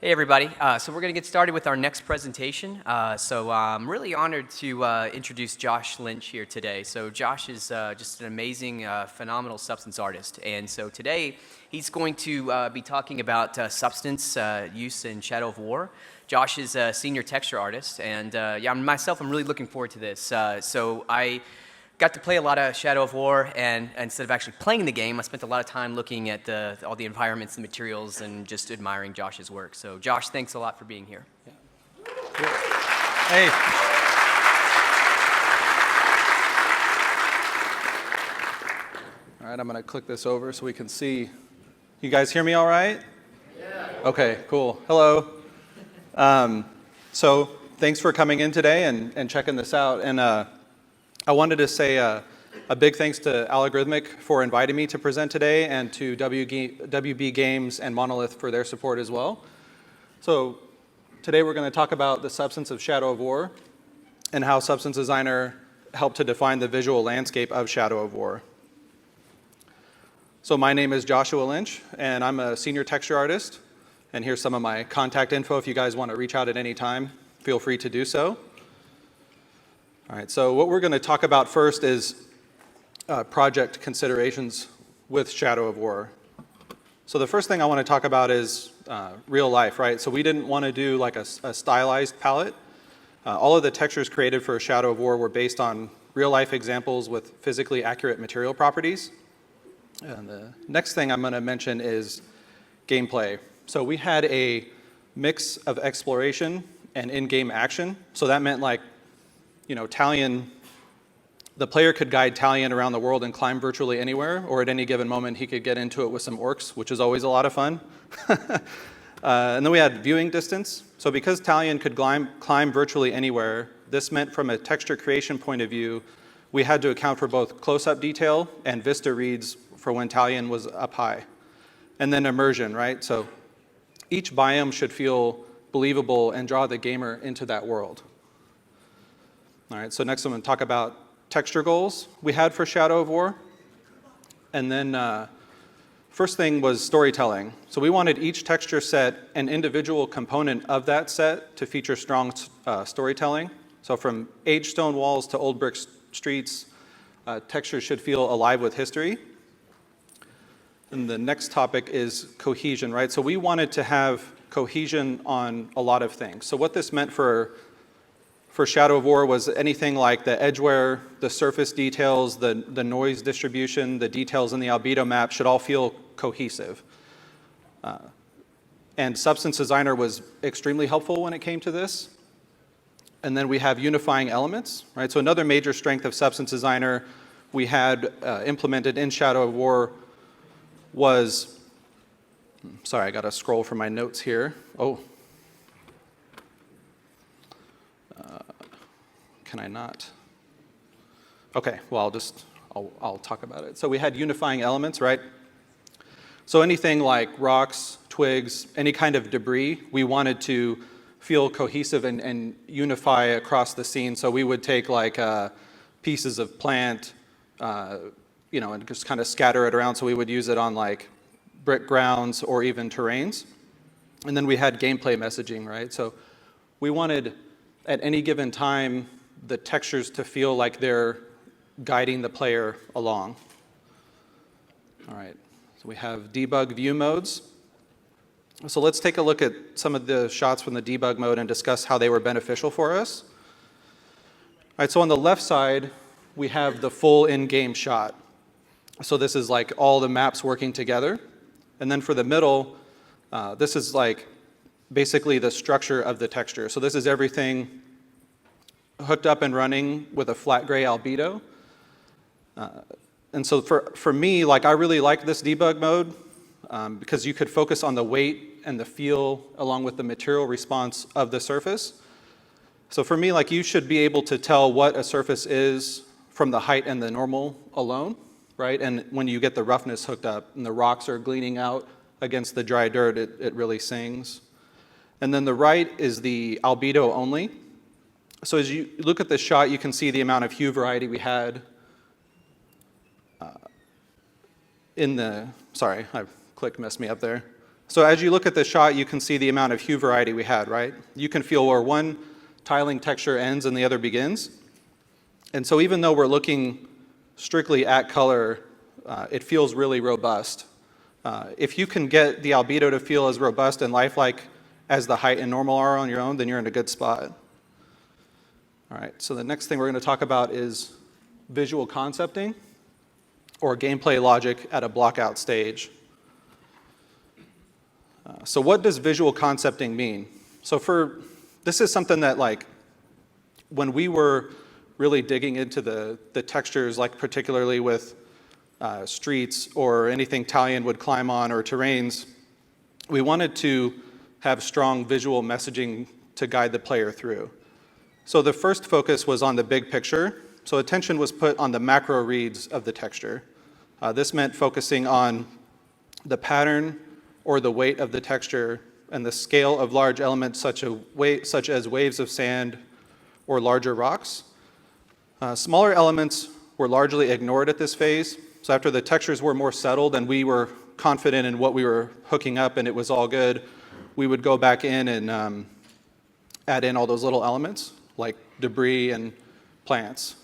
Hey everybody, so we're going to get started with our next presentation. I'm really honored to introduce Josh Lynch here today. So Josh is just an amazing, phenomenal substance artist. And so today he's going to be talking about substance use in Shadow of War. Josh is a senior texture artist, and I'm really looking forward to this. So I got to play a lot of Shadow of War, and instead of actually playing the game, I spent a lot of time looking at all the environments and materials and just admiring Josh's work. So Josh, thanks a lot for being here. Yeah. Cool. Hey. All right, I'm going to click this over so we can see. You guys hear me all right? Yeah. Okay, cool. Hello. So thanks for coming in today and checking this out. And I wanted to say a big thanks to Algorithmic for inviting me to present today, and to WB Games and Monolith for their support as well. So today we're going to talk about the substance of Shadow of War and how Substance Designer helped to define the visual landscape of Shadow of War. So my name is Joshua Lynch, and I'm a senior texture artist. And here's some of my contact info. If you guys want to reach out at any time, feel free to do so. All right, so what we're going to talk about first is project considerations with Shadow of War. So the first thing I want to talk about is real life, right? So we didn't want to do like a stylized palette. All of the textures created for Shadow of War were based on real life examples with physically accurate material properties. And the next thing I'm going to mention is gameplay. So we had a mix of exploration and in-game action. So that meant like, Talion, the player could guide Talion around the world and climb virtually anywhere, or at any given moment he could get into it with some orcs, which is always a lot of fun. And then we had viewing distance. So because Talion could climb virtually anywhere, this meant from a texture creation point of view, we had to account for both close-up detail and vista reads for when Talion was up high. And then immersion, right? So each biome should feel believable and draw the gamer into that world. All right, so next I'm going to talk about texture goals we had for Shadow of War. And then first thing was storytelling. So we wanted each texture set and individual component of that set to feature strong storytelling. So from aged stone walls to old brick streets, textures should feel alive with history. And the next topic is cohesion, right? So we wanted to have cohesion on a lot of things. So what this meant for Shadow of War was anything like the edgeware, the surface details, the noise distribution, the details in the albedo map should all feel cohesive. And Substance Designer was extremely helpful when it came to this. And then we have unifying elements, right? So another major strength of Substance Designer we had implemented in Shadow of War was, sorry, I got to scroll for my notes here. Oh. Can I not? Okay, well, I'll talk about it. So we had unifying elements, right? So anything like rocks, twigs, any kind of debris, we wanted to feel cohesive and unify across the scene. So we would take like pieces of plant, and just kind of scatter it around. So we would use it on like brick grounds or even terrains. And then we had gameplay messaging, right? So we wanted at any given time the textures to feel like they're guiding the player along. All right, so we have debug view modes. So let's take a look at some of the shots from the debug mode and discuss how they were beneficial for us. All right, so on the left side, we have the full in-game shot. So this is like all the maps working together. And then for the middle, this is like basically the structure of the texture. So this is everything hooked up and running with a flat gray albedo. And so for me, like I really like this debug mode because you could focus on the weight and the feel along with the material response of the surface. So for me, like you should be able to tell what a surface is from the height and the normal alone, right? And when you get the roughness hooked up and the rocks are gleaming out against the dry dirt, it really sings. And then the right is the albedo only. So as you look at this shot, you can see the amount of hue variety we had in the, sorry, click messed me up there. So as you look at the shot, you can see the amount of hue variety we had, right? You can feel where one tiling texture ends and the other begins. And so even though we're looking strictly at color, it feels really robust. If you can get the albedo to feel as robust and lifelike as the height and normal are on your own, then you're in a good spot. All right, so the next thing we're going to talk about is visual concepting, or gameplay logic at a blockout stage. So what does visual concepting mean? So this is something that, like, when we were really digging into the textures, like particularly with streets or anything Talion would climb on or terrains, we wanted to have strong visual messaging to guide the player through. So the first focus was on the big picture. So attention was put on the macro reads of the texture. This meant focusing on the pattern or the weight of the texture and the scale of large elements such as waves of sand or larger rocks. Smaller elements were largely ignored at this phase. So after the textures were more settled and we were confident in what we were hooking up and it was all good, we would go back in and add in all those little elements like debris and plants.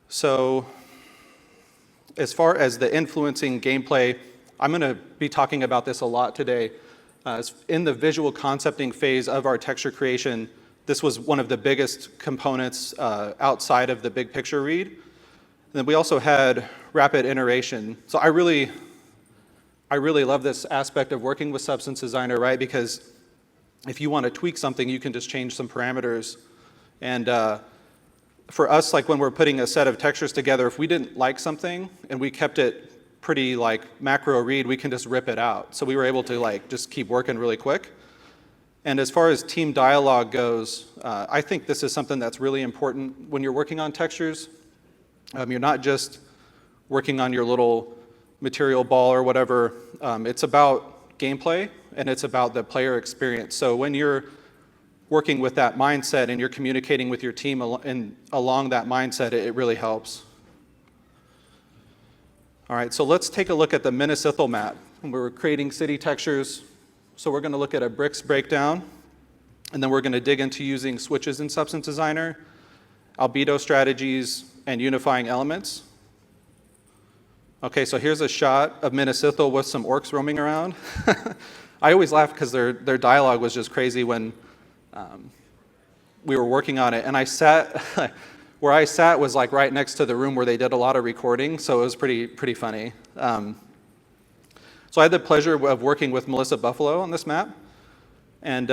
So as far as the influencing gameplay, I'm going to be talking about this a lot today. In the visual concepting phase of our texture creation, this was one of the biggest components outside of the big picture read. And then we also had rapid iteration. So I really love this aspect of working with Substance Designer, right? Because if you want to tweak something, you can just change some parameters. And for us, like when we're putting a set of textures together, if we didn't like something and we kept it pretty like macro read, we can just rip it out. So we were able to like just keep working really quick. And as far as team dialogue goes, I think this is something that's really important when you're working on textures. You're not just working on your little material ball or whatever. It's about gameplay and it's about the player experience. So when you're working with that mindset and you're communicating with your team along that mindset, it really helps. All right, so let's take a look at the Minnesithal map. We're creating city textures. So we're going to look at a bricks breakdown, and then we're going to dig into using switches in Substance Designer, albedo strategies, and unifying elements. Okay, so here's a shot of Minnesithal with some orcs roaming around. I always laugh because their dialogue was just crazy when we were working on it. And I sat, where I sat was like right next to the room where they did a lot of recording, so it was pretty funny. So I had the pleasure of working with Melissa Buffalo on this map. And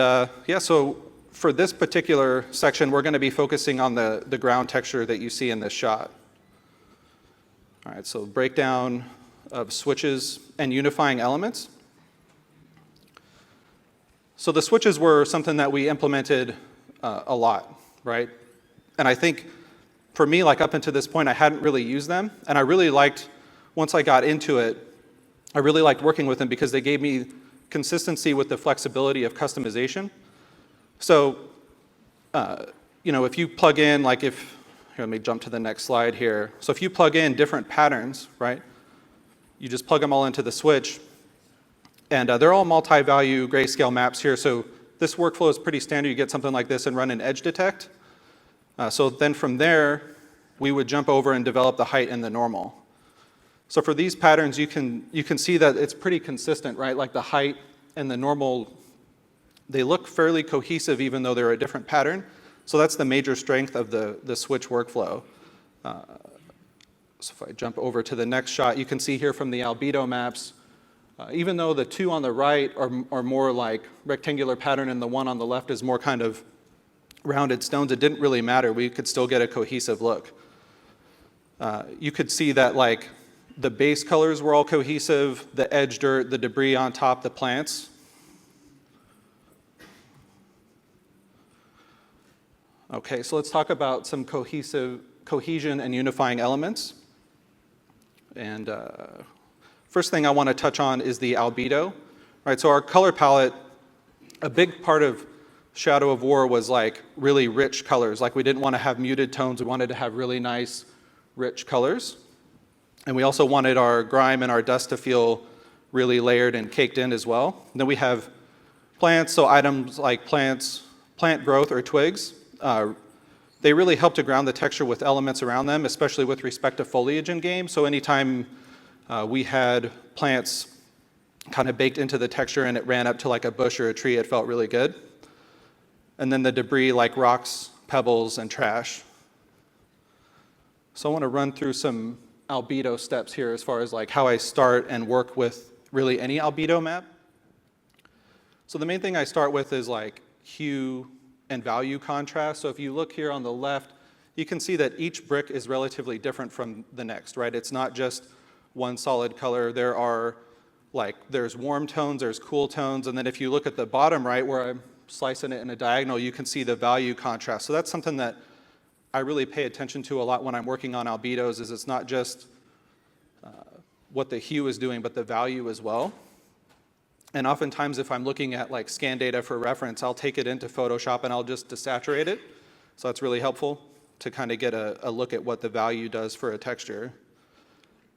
so for this particular section, we're going to be focusing on the ground texture that you see in this shot. All right, so breakdown of switches and unifying elements. So the switches were something that we implemented a lot, right? And I think for me, like up until this point, I hadn't really used them. And I really liked, once I got into it, I really liked working with them because they gave me consistency with the flexibility of customization. So, if you plug in, like here, let me jump to the next slide here. So if you plug in different patterns, right, you just plug them all into the switch, and they're all multi-value grayscale maps here. So this workflow is pretty standard. You get something like this and run an edge detect. So then from there, we would jump over and develop the height and the normal. So for these patterns, you can see that it's pretty consistent, right? Like the height and the normal, they look fairly cohesive even though they're a different pattern. So that's the major strength of the switch workflow. So if I jump over to the next shot, you can see here from the albedo maps, even though the two on the right are more like rectangular pattern and the one on the left is more kind of rounded stones, it didn't really matter. We could still get a cohesive look. You could see that like the base colors were all cohesive, the edge dirt, the debris on top, the plants. Okay, so let's talk about some cohesion and unifying elements. And first thing I want to touch on is the albedo. Right, so our color palette, a big part of Shadow of War was like really rich colors. Like we didn't want to have muted tones, we wanted to have really nice, rich colors. And we also wanted our grime and our dust to feel really layered and caked in as well. And then we have plants, so items like plants, plant growth or twigs. They really help to ground the texture with elements around them, especially with respect to foliage in game. So anytime we had plants kind of baked into the texture and it ran up to like a bush or a tree, it felt really good. And then the debris like rocks, pebbles, and trash. So I want to run through some albedo steps here as far as like how I start and work with really any albedo map. So the main thing I start with is like hue and value contrast. So if you look here on the left, you can see that each brick is relatively different from the next, right? It's not just one solid color. There's warm tones, there's cool tones, and then if you look at the bottom right where I'm slicing it in a diagonal, you can see the value contrast. So that's something that I really pay attention to a lot when I'm working on albedos, is it's not just what the hue is doing, but the value as well. And oftentimes if I'm looking at like scan data for reference, I'll take it into Photoshop and I'll just desaturate it. So that's really helpful to kind of get a look at what the value does for a texture.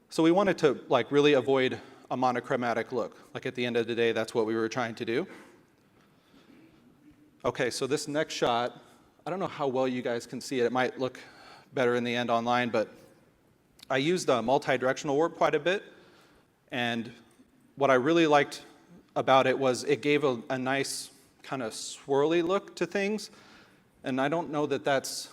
So we wanted to like really avoid a monochromatic look. Like at the end of the day, that's what we were trying to do. Okay, so this next shot, I don't know how well you guys can see it. It might look better in the end online, but I used multi-directional warp quite a bit. And what I really liked about it was it gave a nice kind of swirly look to things. And I don't know that that's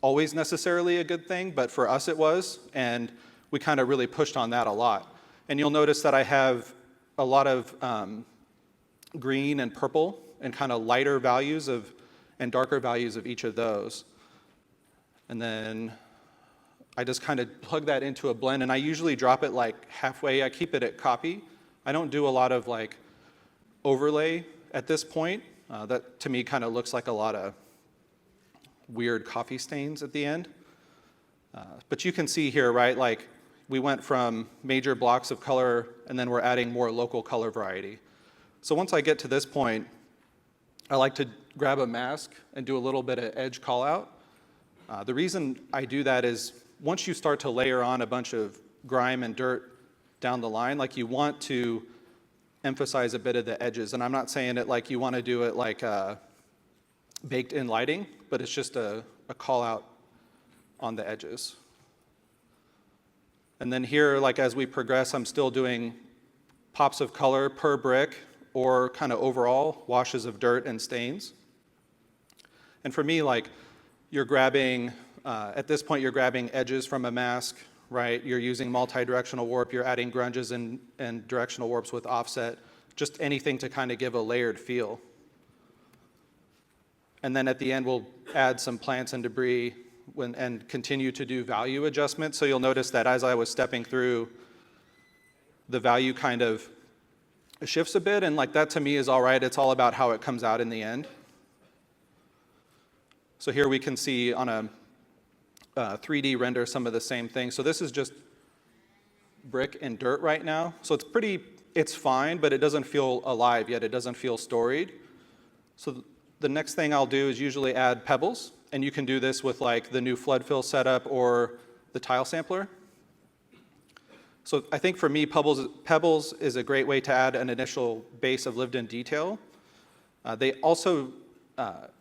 always necessarily a good thing, but for us it was. And we kind of really pushed on that a lot. And you'll notice that I have a lot of green and purple and kind of lighter values and darker values of each of those. And then I just kind of plug that into a blend, and I usually drop it like halfway. I keep it at copy. I don't do a lot of like overlay at this point. That to me kind of looks like a lot of weird coffee stains at the end. But you can see here, right, like we went from major blocks of color and then we're adding more local color variety. So once I get to this point, I like to grab a mask and do a little bit of edge call out. The reason I do that is once you start to layer on a bunch of grime and dirt down the line, like you want to emphasize a bit of the edges. And I'm not saying it like you want to do it like baked in lighting, but it's just a call out on the edges. And then here, like as we progress, I'm still doing pops of color per brick or kind of overall washes of dirt and stains. And for me, like you're grabbing, at this point you're grabbing edges from a mask, right? You're using multi-directional warp, you're adding grunges and directional warps with offset, just anything to kind of give a layered feel. And then at the end we'll add some plants and debris and continue to do value adjustments. So you'll notice that as I was stepping through, the value kind of shifts a bit, and like that to me is all right. It's all about how it comes out in the end. So here we can see on a 3D render some of the same things. So this is just brick and dirt right now. So it's fine, but it doesn't feel alive yet. It doesn't feel storied. So the next thing I'll do is usually add pebbles, and you can do this with like the new flood fill setup or the tile sampler. So I think for me, pebbles is a great way to add an initial base of lived-in detail. They also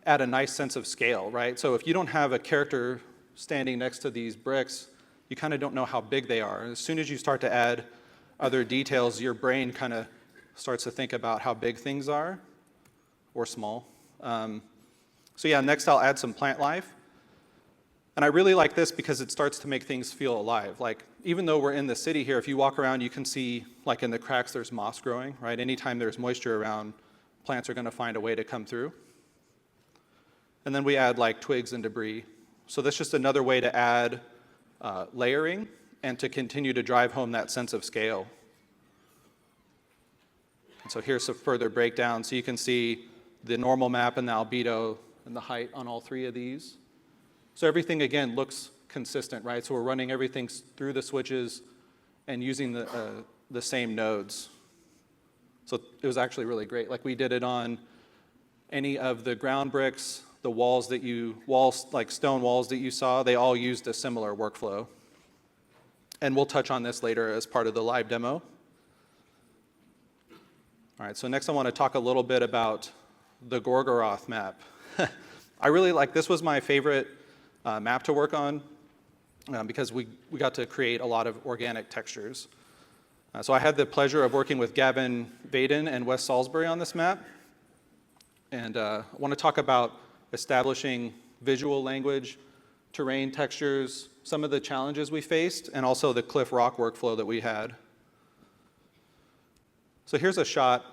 add a nice sense of scale, right? So if you don't have a character standing next to these bricks, you kind of don't know how big they are. And as soon as you start to add other details, your brain kind of starts to think about how big things are or small. So yeah, next I'll add some plant life. And I really like this because it starts to make things feel alive. Like even though we're in the city here, if you walk around, you can see like in the cracks there's moss growing, right? Anytime there's moisture around, plants are going to find a way to come through. And then we add like twigs and debris. So that's just another way to add layering and to continue to drive home that sense of scale. And so here's some further breakdown. So you can see the normal map and the albedo and the height on all three of these. So everything, again, looks consistent, right? So we're running everything through the switches and using the same nodes. So it was actually really great. Like we did it on any of the ground bricks, the walls like stone walls that you saw, they all used a similar workflow. And we'll touch on this later as part of the live demo. All right, so next I want to talk a little bit about the Gorgoroth map. I really like, this was my favorite map to work on because we got to create a lot of organic textures. So I had the pleasure of working with Gavin Vaden and Wes Salisbury on this map. And I want to talk about establishing visual language, terrain textures, some of the challenges we faced, and also the cliff rock workflow that we had. So here's a shot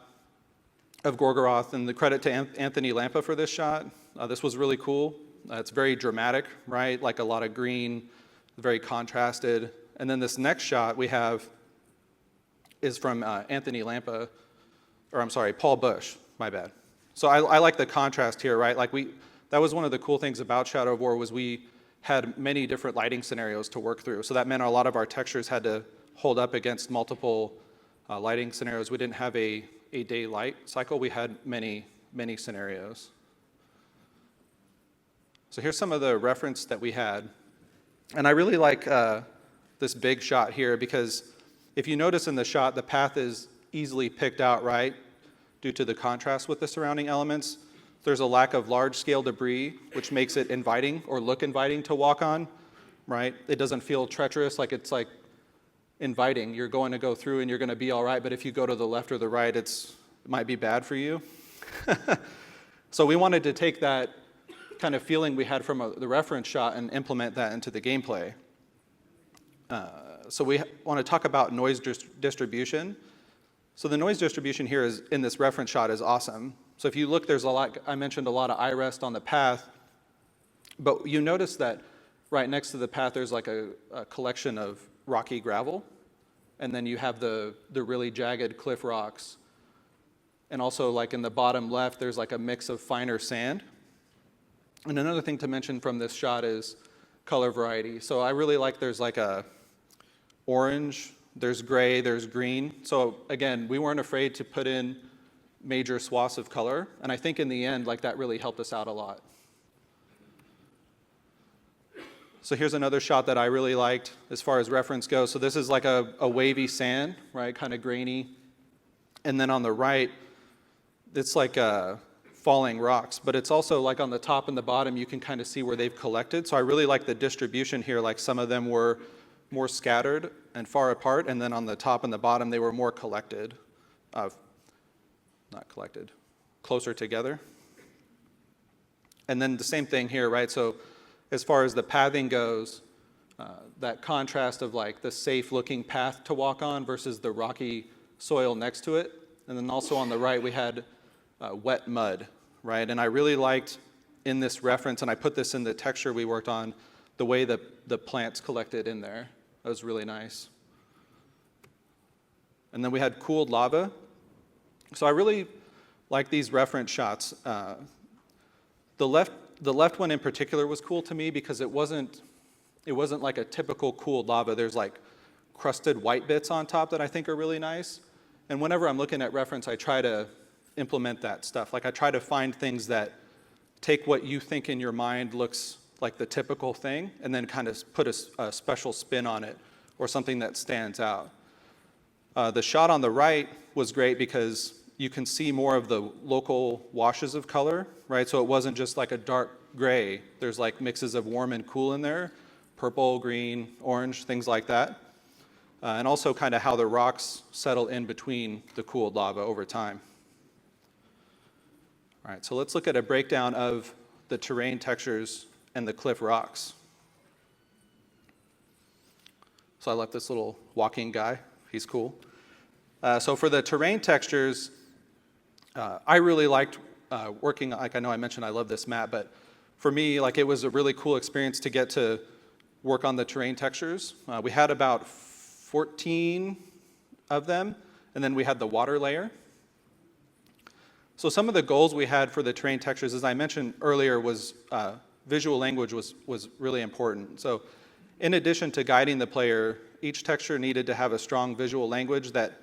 of Gorgoroth, and the credit to Anthony Lampa for this shot. This was really cool. It's very dramatic, right? Like a lot of green, very contrasted. And then this next shot we have is from Anthony Lampa, or I'm sorry, Paul Bush, my bad. So I like the contrast here, right? Like that was one of the cool things about Shadow of War was we had many different lighting scenarios to work through. So that meant a lot of our textures had to hold up against multiple lighting scenarios. We didn't have a day light cycle. We had many scenarios. So here's some of the reference that we had. And I really like this big shot here because if you notice in the shot, the path is easily picked out, right? Due to the contrast with the surrounding elements. There's a lack of large-scale debris, which makes it inviting or look inviting to walk on, right? It doesn't feel treacherous, like it's like inviting. You're going to go through and you're going to be all right, but if you go to the left or the right, it might be bad for you. So we wanted to take that kind of feeling we had from the reference shot and implement that into the gameplay. So we want to talk about noise distribution. So the noise distribution here is in this reference shot is awesome. So if you look, there's a lot, I mentioned a lot of eye rest on the path, but you notice that right next to the path there's like a collection of rocky gravel, and then you have the really jagged cliff rocks. And also like in the bottom left, there's like a mix of finer sand. And another thing to mention from this shot is color variety. So I really like there's like a orange, there's gray, there's green. So again, we weren't afraid to put in major swaths of color. And I think in the end, like that really helped us out a lot. So here's another shot that I really liked as far as reference goes. So this is like a wavy sand, right, kind of grainy. And then on the right, it's like falling rocks, but it's also like on the top and the bottom, you can kind of see where they've collected. So I really like the distribution here, like some of them were more scattered and far apart, and then on the top and the bottom, they were more collected, not collected, closer together. And then the same thing here, right? So as far as the pathing goes, that contrast of like the safe looking path to walk on versus the rocky soil next to it. And then also on the right, we had wet mud, right? And I really liked in this reference, and I put this in the texture we worked on, the way the plants collected in there. That was really nice. And then we had cooled lava. So I really like these reference shots. The left one in particular was cool to me because it wasn't like a typical cooled lava. There's like crusted white bits on top that I think are really nice. And whenever I'm looking at reference, I try to implement that stuff. Like I try to find things that take what you think in your mind looks like the typical thing and then kind of put a special spin on it or something that stands out. The shot on the right was great because you can see more of the local washes of color, right? So it wasn't just like a dark gray. There's like mixes of warm and cool in there, purple, green, orange, things like that. And also kind of how the rocks settle in between the cooled lava over time. All right, so let's look at a breakdown of the terrain textures and the cliff rocks. So I left this little walking guy. He's cool. So for the terrain textures, I really liked working, like I know I mentioned I love this map, but for me, like it was a really cool experience to get to work on the terrain textures. We had about 14 of them, and then we had the water layer. So some of the goals we had for the terrain textures, as I mentioned earlier, was visual language was really important. So in addition to guiding the player, each texture needed to have a strong visual language that,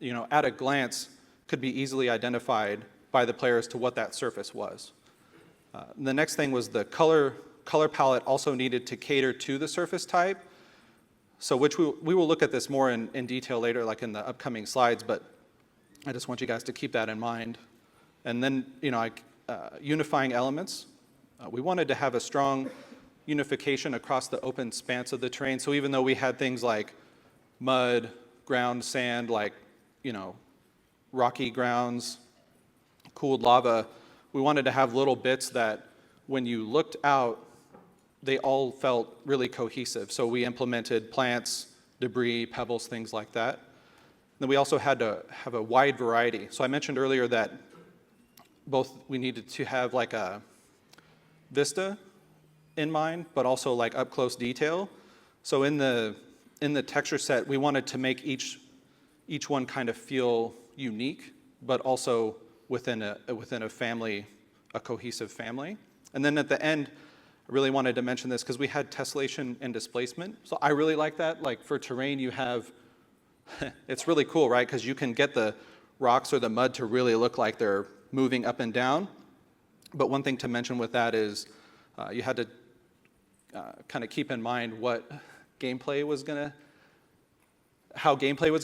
you know, at a glance could be easily identified by the player as to what that surface was. The next thing was the color palette also needed to cater to the surface type. So which we will look at this more in detail later, like in the upcoming slides, but I just want you guys to keep that in mind. And then, unifying elements. We wanted to have a strong unification across the open expanse of the terrain. So even though we had things like mud, ground, sand, rocky grounds, cooled lava, we wanted to have little bits that when you looked out, they all felt really cohesive. So we implemented plants, debris, pebbles, things like that. Then we also had to have a wide variety. So I mentioned earlier that both we needed to have like a vista in mind, but also like up close detail. So in the texture set, we wanted to make each one kind of feel unique, but also within a family, a cohesive family. And then at the end, I really wanted to mention this because we had tessellation and displacement. So I really like that. Like for terrain, you have, it's really cool, right? Because you can get the rocks or the mud to really look like they're moving up and down. But one thing to mention with that is you had to kind of keep in mind how gameplay was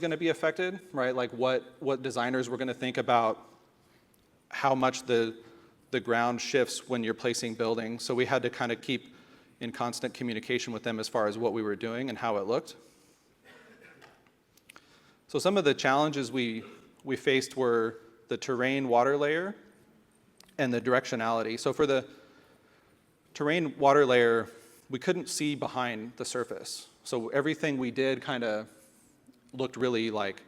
going to be affected, right? Like what designers were going to think about how much the ground shifts when you're placing buildings. So we had to kind of keep in constant communication with them as far as what we were doing and how it looked. So some of the challenges we faced were the terrain water layer and the directionality. So for the terrain water layer, we couldn't see behind the surface. So everything we did kind of looked really like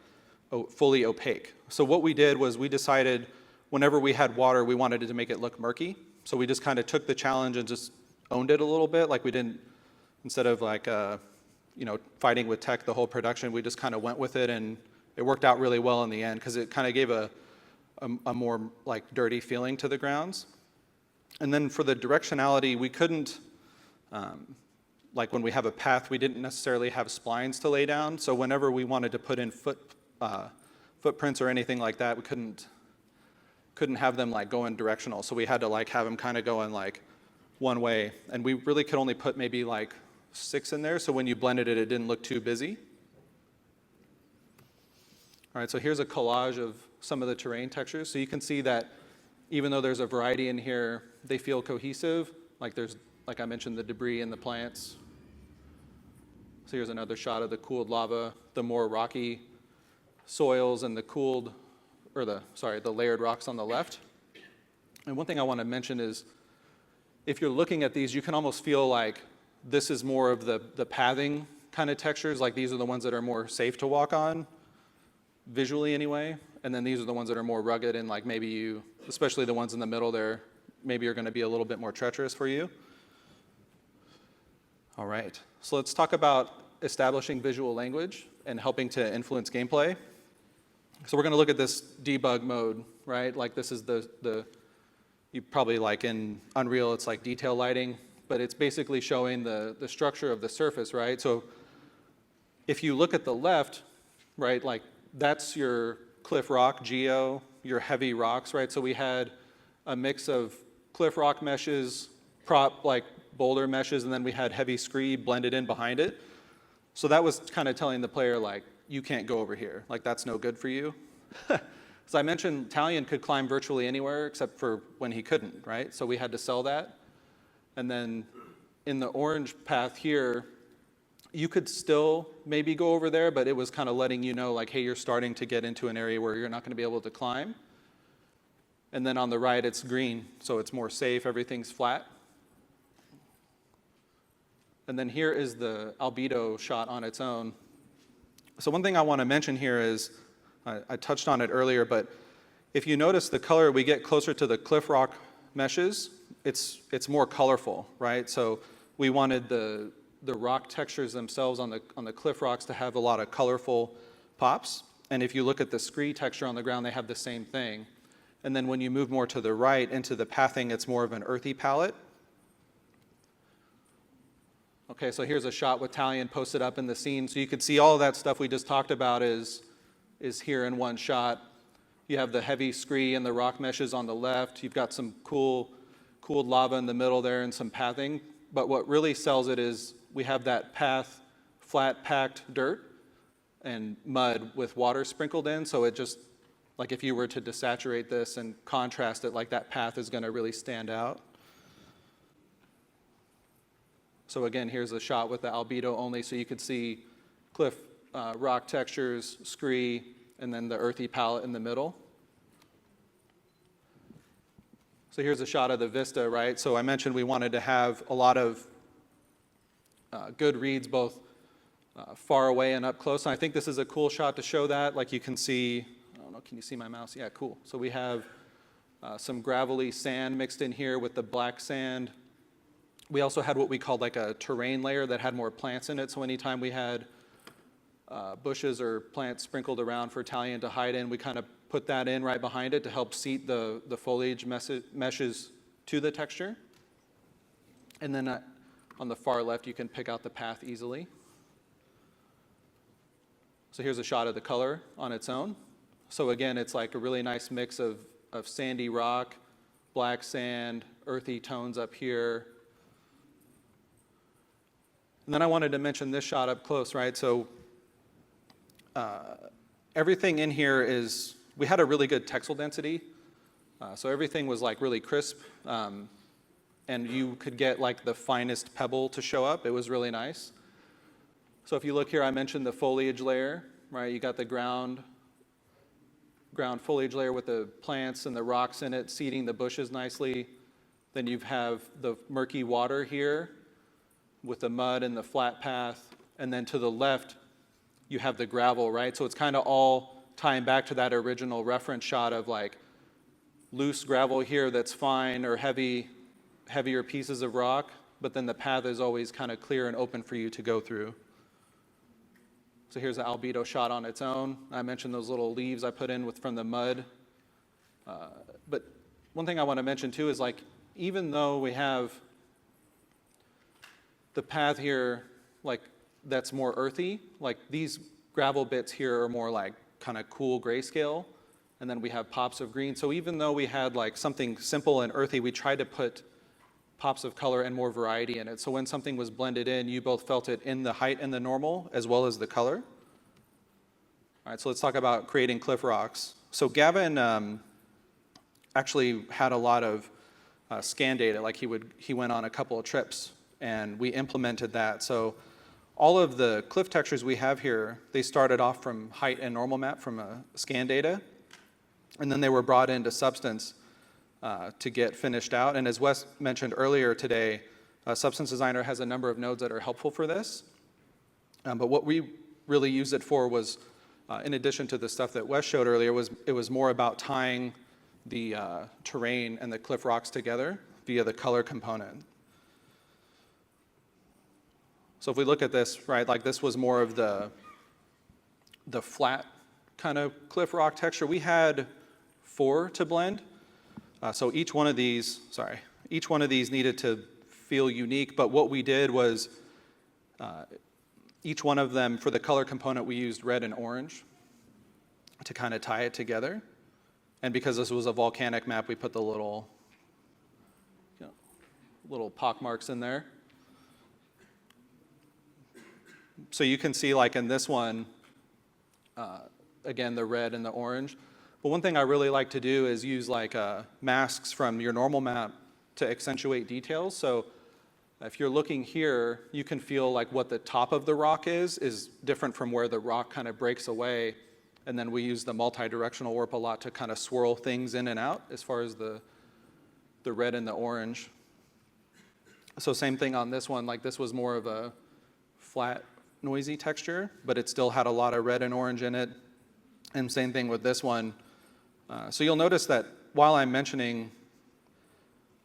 fully opaque. So what we did was we decided whenever we had water, we wanted to make it look murky. So we just kind of took the challenge and just owned it a little bit. Like we didn't, instead of like, fighting with tech the whole production, we just kind of went with it, and it worked out really well in the end because it kind of gave a more like dirty feeling to the grounds. And then for the directionality, we couldn't, like when we have a path, we didn't necessarily have splines to lay down. So whenever we wanted to put in footprints or anything like that, we couldn't have them like going directional. So we had to like have them kind of going like one way. And we really could only put maybe like 6 in there. So when you blended it, it didn't look too busy. All right, so here's a collage of some of the terrain textures. So you can see that even though there's a variety in here, they feel cohesive. Like I mentioned, the debris and the plants. So here's another shot of the cooled lava, the more rocky soils and the layered rocks on the left. And one thing I want to mention is, if you're looking at these, you can almost feel like this is more of the pathing kind of textures. Like these are the ones that are more safe to walk on, visually anyway. And then these are the ones that are more rugged, and like maybe especially the ones in the middle there, maybe are going to be a little bit more treacherous for you. All right, so let's talk about establishing visual language and helping to influence gameplay. So we're going to look at this debug mode, right? Like this is you probably like in Unreal, it's like detail lighting, but it's basically showing the structure of the surface, right? So if you look at the left, right, like that's your cliff rock geo, your heavy rocks, right? So we had a mix of cliff rock meshes, like boulder meshes, and then we had heavy scree blended in behind it. So that was kind of telling the player, like, you can't go over here. Like, that's no good for you. So I mentioned Talion could climb virtually anywhere except for when he couldn't, right? So we had to sell that. And then in the orange path here, you could still maybe go over there, but it was kind of letting you know, like, hey, you're starting to get into an area where you're not going to be able to climb. And then on the right, it's green, so it's more safe. Everything's flat. And then here is the ALBEDO shot on its own. So one thing I want to mention here is, I touched on it earlier, but if you notice the color, we get closer to the cliff rock meshes, it's more colorful, right? So we wanted the rock textures themselves on the cliff rocks to have a lot of colorful pops. And if you look at the scree texture on the ground, they have the same thing. And then when you move more to the right into the pathing, it's more of an earthy palette. Okay, so here's a shot with Talion posted up in the scene. So you could see all of that stuff we just talked about is here in one shot. You have the heavy scree and the rock meshes on the left. You've got some cooled lava in the middle there and some pathing. But what really sells it is we have that path, flat packed dirt and mud with water sprinkled in. So it just like if you were to desaturate this and contrast it, like that path is going to really stand out. So again, here's a shot with the albedo only, so you could see cliff rock textures, scree, and then the earthy palette in the middle. So here's a shot of the vista, right? So I mentioned we wanted to have a lot of good reads both far away and up close. And I think this is a cool shot to show that. Like you can see, I don't know, can you see my mouse? Yeah, cool. So we have some gravelly sand mixed in here with the black sand. We also had what we called like a terrain layer that had more plants in it. So anytime we had bushes or plants sprinkled around for Italian to hide in, we kind of put that in right behind it to help seat the foliage meshes to the texture. And then on the far left, you can pick out the path easily. So here's a shot of the color on its own. So again, it's like a really nice mix of sandy rock, black sand, earthy tones up here. And then I wanted to mention this shot up close, right? So everything in here is, we had a really good texel density. So everything was like really crisp. And you could get like the finest pebble to show up. It was really nice. So if you look here, I mentioned the foliage layer, right? You got the ground foliage layer with the plants and the rocks in it, seeding the bushes nicely. Then you have the murky water here with the mud and the flat path. And then to the left, you have the gravel, right? So it's kind of all tying back to that original reference shot of like loose gravel here that's fine, or heavier pieces of rock, but then the path is always kind of clear and open for you to go through. So here's the albedo shot on its own. I mentioned those little leaves I put in from the mud. But one thing I want to mention too is like, even though we have the path here, like that's more earthy, like these gravel bits here are more like kind of cool grayscale, and then we have pops of green. So even though we had like something simple and earthy, we tried to put pops of color and more variety in it. So when something was blended in, you both felt it in the height and the normal, as well as the color. All right, so let's talk about creating cliff rocks. So Gavin actually had a lot of scan data. Like he went on a couple of trips, and we implemented that. So all of the cliff textures we have here, they started off from height and normal map from scan data, and then they were brought into Substance to get finished out. And as Wes mentioned earlier today, Substance Designer has a number of nodes that are helpful for this. But what we really used it for was, in addition to the stuff that Wes showed earlier, it was more about tying the terrain and the cliff rocks together via the color component. So if we look at this, right, like this was more of the flat kind of cliff rock texture. We had 4 to blend. So each one of these needed to feel unique, but what we did was each one of them, for the color component, we used red and orange to kind of tie it together. And because this was a volcanic map, we put the little pock marks in there. So you can see like in this one, again, the red and the orange. But one thing I really like to do is use like masks from your normal map to accentuate details. So if you're looking here, you can feel like what the top of the rock is different from where the rock kind of breaks away. And then we use the multi-directional warp a lot to kind of swirl things in and out as far as the red and the orange. So same thing on this one, like this was more of a flat, noisy texture, but it still had a lot of red and orange in it. And same thing with this one. So you'll notice that while I'm mentioning,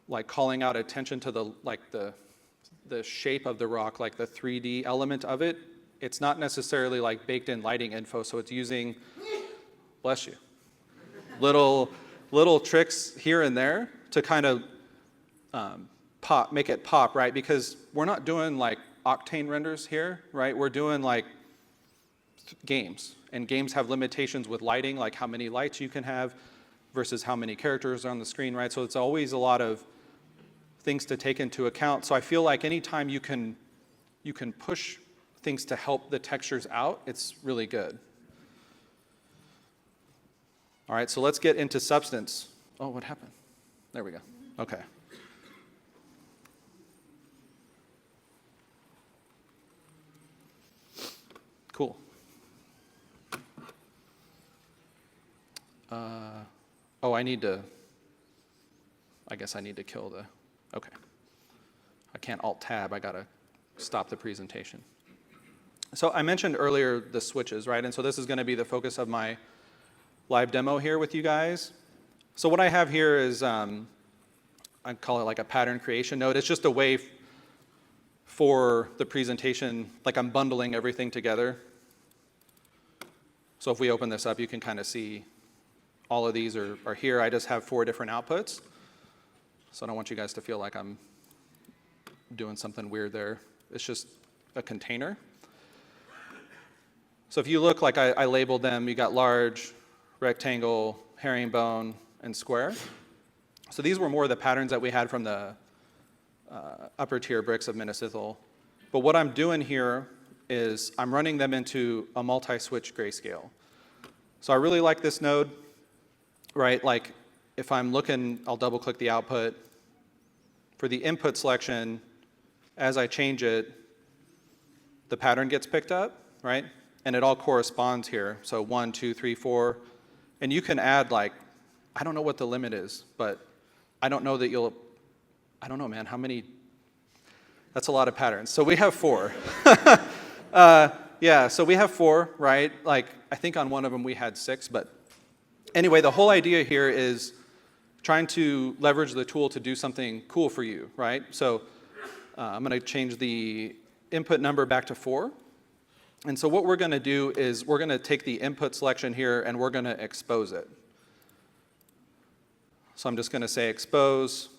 like calling out attention to the shape of the rock, like the 3D element of it, it's not necessarily like baked in lighting info. So it's using, bless you, little tricks here and there to kind of make it pop, right? Because we're not doing like octane renders here, right? We're doing like games, and games have limitations with lighting, like how many lights you can have versus how many characters are on the screen, right? So it's always a lot of things to take into account. So I feel like anytime you can push things to help the textures out, it's really good. All right, so let's get into Substance. Oh, what happened? There we go. Okay. Cool. Oh, I guess I need to kill the, okay. I can't Alt-Tab, I gotta stop the presentation. So I mentioned earlier the switches, right? And so this is gonna be the focus of my live demo here with you guys. So what I have here is, I call it like a pattern creation node. It's just a way for the presentation, like I'm bundling everything together. So if we open this up, you can kind of see all of these are here. I just have 4 different outputs. So I don't want you guys to feel like I'm doing something weird there. It's just a container. So if you look, like I labeled them, you got large, rectangle, herringbone, and square. So these were more of the patterns that we had from the upper tier bricks of Minnesithal. But what I'm doing here is I'm running them into a multi-switch grayscale. So I really like this node, right? Like if I'm looking, I'll double click the output. For the input selection, as I change it, the pattern gets picked up, right? And it all corresponds here. So 1, 2, 3, 4. And you can add like, I don't know what the limit is, but I don't know that I don't know, man, how many? That's a lot of patterns. So we have 4. Yeah, so we have 4, right? Like, I think on one of them we had 6, but anyway, the whole idea here is trying to leverage the tool to do something cool for you, right? So I'm going to change the input number back to 4. And so what we're going to do is we're going to take the input selection here and we're going to expose it. So I'm just going to say expose,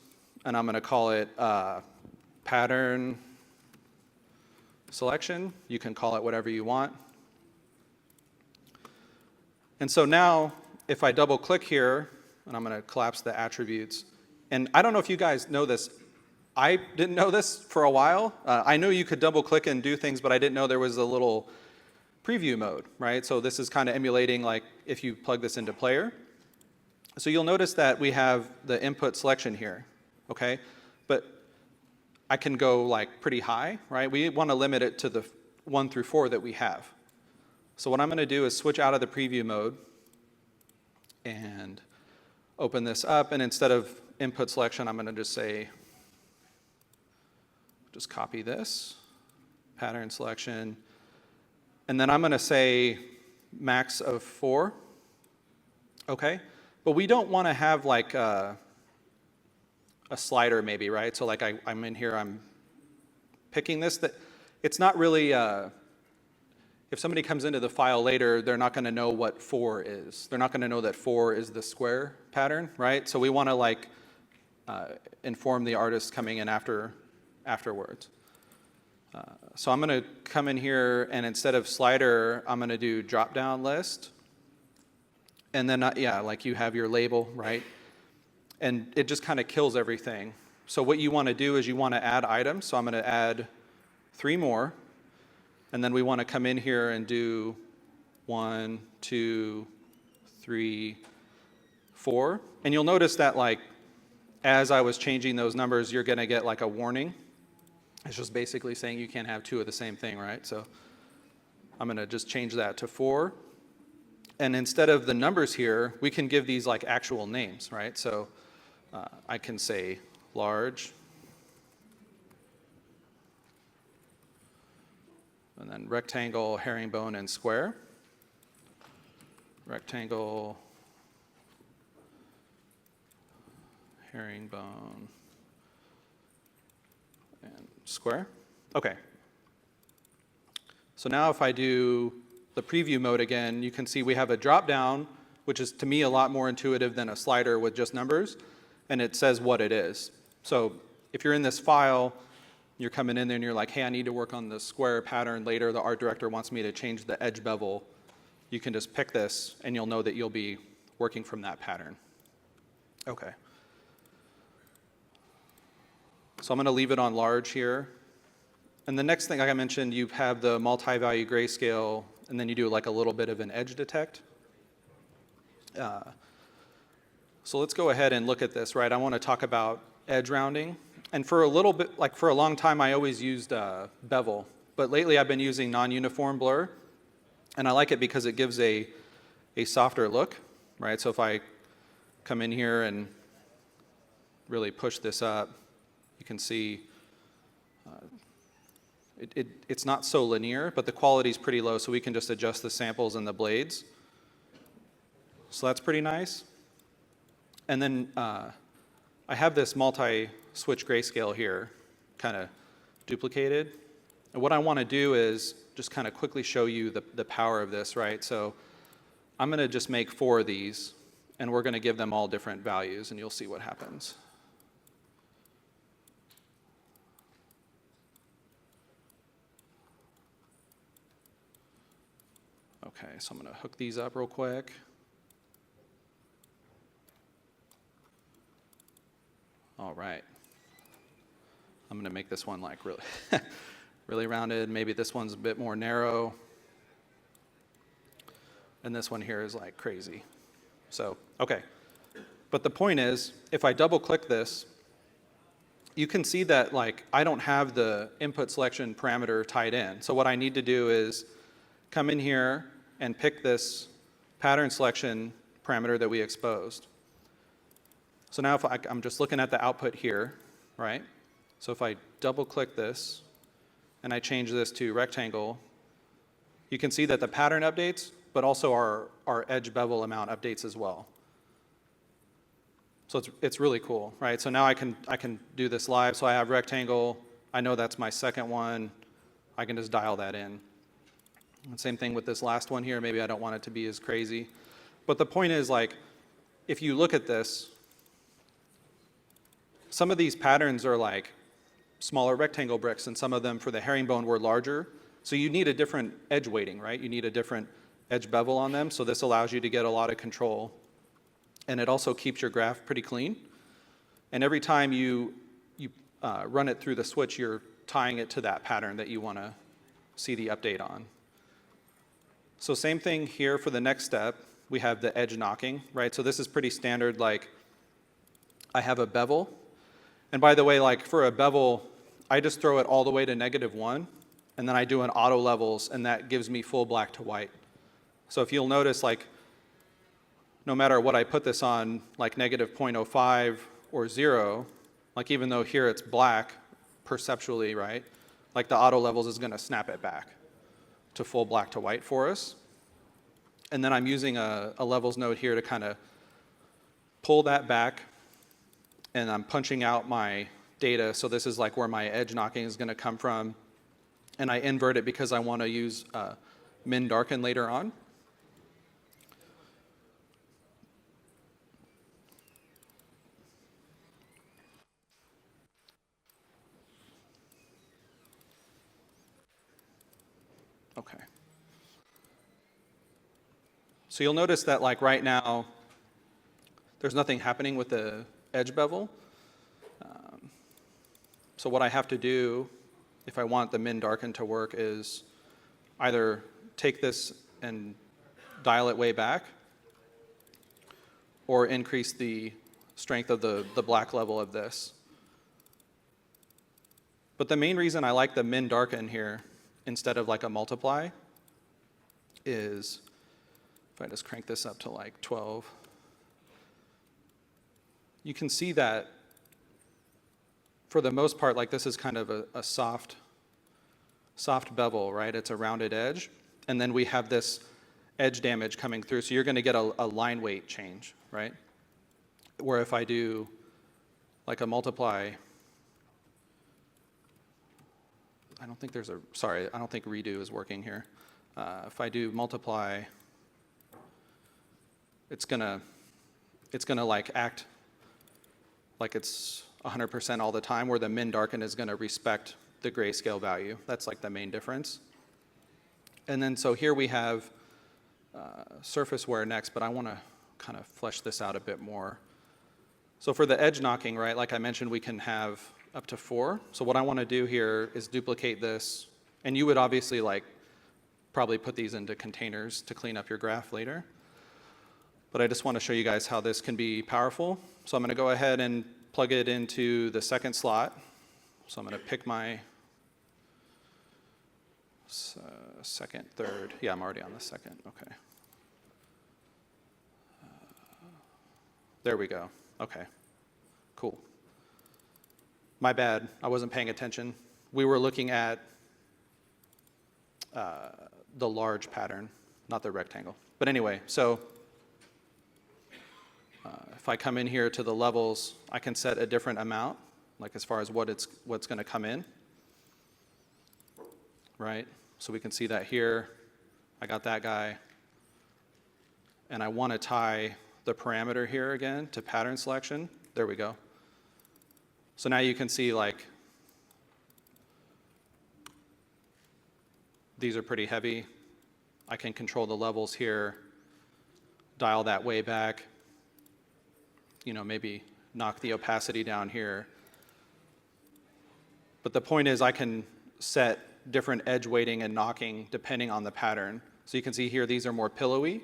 and I'm going to call it pattern selection. You can call it whatever you want. And so now, if I double click here, and I'm going to collapse the attributes, and I don't know if you guys know this. I didn't know this for a while. I knew you could double click and do things, but I didn't know there was a little preview mode, right? So this is kind of emulating like if you plug this into player. So you'll notice that we have the input selection here, okay? But I can go like pretty high, right? We want to limit it to the 1 through 4 that we have. So what I'm going to do is switch out of the preview mode and open this up, and instead of input selection, I'm going to just say, just copy this, pattern selection, and then I'm going to say max of 4, okay? But we don't want to have like a slider maybe, right? So like I'm in here, I'm picking this. It's not really, if somebody comes into the file later, they're not going to know what 4 is. They're not going to know that 4 is the square pattern, right? So we want to like inform the artist coming in afterwards. So I'm going to come in here, and instead of slider, I'm going to do drop-down list. And then, yeah, like you have your label, right? And it just kind of kills everything. So what you want to do is you want to add items. So I'm going to add 3 more. And then we want to come in here and do 1, 2, 3, 4. And you'll notice that like as I was changing those numbers, you're going to get like a warning. It's just basically saying you can't have 2 of the same thing, right? So I'm going to just change that to 4. And instead of the numbers here, we can give these like actual names, right? So I can say large, and then rectangle, herringbone, and square. Rectangle, herringbone, and square. Okay. So now if I do the preview mode again, you can see we have a drop down, which is to me a lot more intuitive than a slider with just numbers, and it says what it is. So if you're in this file, you're coming in there and you're like, hey, I need to work on the square pattern later. The art director wants me to change the edge bevel. You can just pick this, and you'll know that you'll be working from that pattern. Okay. So I'm going to leave it on large here. And the next thing, like I mentioned, you have the multi-value grayscale, and then you do like a little bit of an edge detect. So let's go ahead and look at this, right? I want to talk about edge rounding. And for a little bit, like for a long time, I always used bevel. But lately, I've been using non-uniform blur. And I like it because it gives a softer look, right? So if I come in here and really push this up, you can see it's not so linear, but the quality is pretty low, so we can just adjust the samples and the blades. So that's pretty nice. And then I have this multi-switch grayscale here, kind of duplicated. And what I want to do is just kind of quickly show you the power of this, right? So I'm going to just make 4 of these, and we're going to give them all different values, and you'll see what happens. Okay, so I'm going to hook these up real quick. All right. I'm going to make this one like really, really rounded. Maybe this one's a bit more narrow. And this one here is like crazy. So, okay. But the point is, if I double click this, you can see that like I don't have the input selection parameter tied in. So what I need to do is come in here and pick this pattern selection parameter that we exposed. So now if I'm just looking at the output here, right? So if I double click this and I change this to rectangle, you can see that the pattern updates, but also our edge bevel amount updates as well. So it's really cool, right? So now I can do this live. So I have rectangle. I know that's my second one. I can just dial that in. And same thing with this last one here. Maybe I don't want it to be as crazy. But the point is, like, if you look at this, some of these patterns are like smaller rectangle bricks, and some of them for the herringbone were larger. So you need a different edge weighting, right? You need a different edge bevel on them. So this allows you to get a lot of control. And it also keeps your graph pretty clean. And every time you run it through the switch, you're tying it to that pattern that you want to see the update on. So same thing here for the next step. We have the edge knocking, right? So this is pretty standard. Like, I have a bevel. And by the way, like for a bevel, I just throw it all the way to -1, and then I do an auto levels, and that gives me full black to white. So if you'll notice, like, no matter what I put this on, like -0.05 or 0, like even though here it's black perceptually, right? Like the auto levels is going to snap it back to full black to white for us. And then I'm using a levels node here to kind of pull that back, and I'm punching out my data. So this is like where my edge knocking is going to come from. And I invert it because I want to use min darken later on. Okay. So you'll notice that like right now, there's nothing happening with the edge bevel. So what I have to do, if I want the min darken to work, is either take this and dial it way back, or increase the strength of the black level of this. But the main reason I like the min darken here instead of like a multiply is, if I just crank this up to like 12, you can see that for the most part, like this is kind of a soft bevel, right? It's a rounded edge. And then we have this edge damage coming through. So you're going to get a line weight change, right? Where if I do like a multiply, I don't think redo is working here. If I do multiply, it's gonna like act like it's 100% all the time, where the min darken is gonna respect the grayscale value. That's like the main difference. And then so here we have surface wear next, but I wanna kind of flesh this out a bit more. So for the edge knocking, right, like I mentioned, we can have up to 4. So what I want to do here is duplicate this, and you would obviously like probably put these into containers to clean up your graph later. but I just want to show you guys how this can be powerful. So I'm going to go ahead and plug it into the second slot. So I'm going to pick my second, third. Yeah, I'm already on the second. Okay. There we go. Okay. Cool. My bad. I wasn't paying attention. We were looking at the large pattern, not the rectangle. But anyway, so if I come in here to the levels, I can set a different amount, like as far as what's going to come in, right? So we can see that here. I got that guy, and I want to tie the parameter here again to pattern selection. There we go. So now you can see like these are pretty heavy. I can control the levels here, dial that way back, maybe knock the opacity down here. But the point is I can set different edge weighting and knocking depending on the pattern. So you can see here these are more pillowy,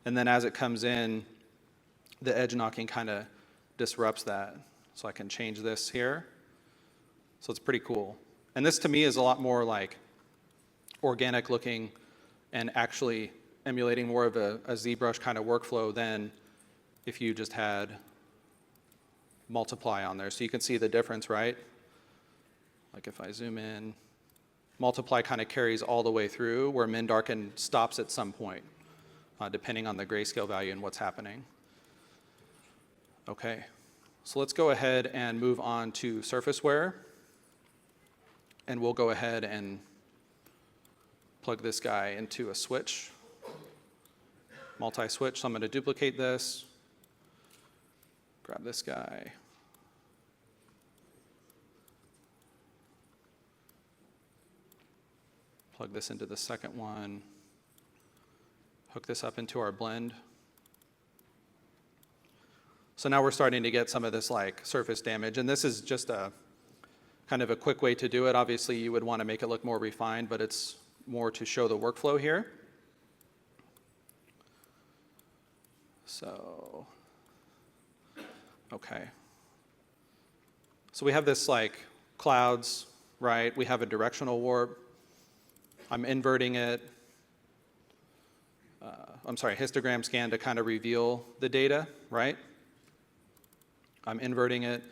and then as it comes in, the edge knocking kind of disrupts that. So I can change this here. So it's pretty cool. And this to me is a lot more like organic looking and actually emulating more of a ZBrush kind of workflow than if you just had multiply on there. So you can see the difference, right? Like if I zoom in, multiply kind of carries all the way through, where min darken stops at some point, depending on the grayscale value and what's happening. Okay, so let's go ahead and move on to surface wear. And we'll go ahead and plug this guy into a switch, multi-switch. So I'm going to duplicate this, grab this guy, plug this into the second one, hook this up into our blend. So now we're starting to get some of this like surface damage, and this is just a kind of a quick way to do it. Obviously you would want to make it look more refined, but it's more to show the workflow here. So, okay. So we have this like clouds, right? We have a directional warp. I'm inverting it. Histogram scan to kind of reveal the data, right? I'm inverting it.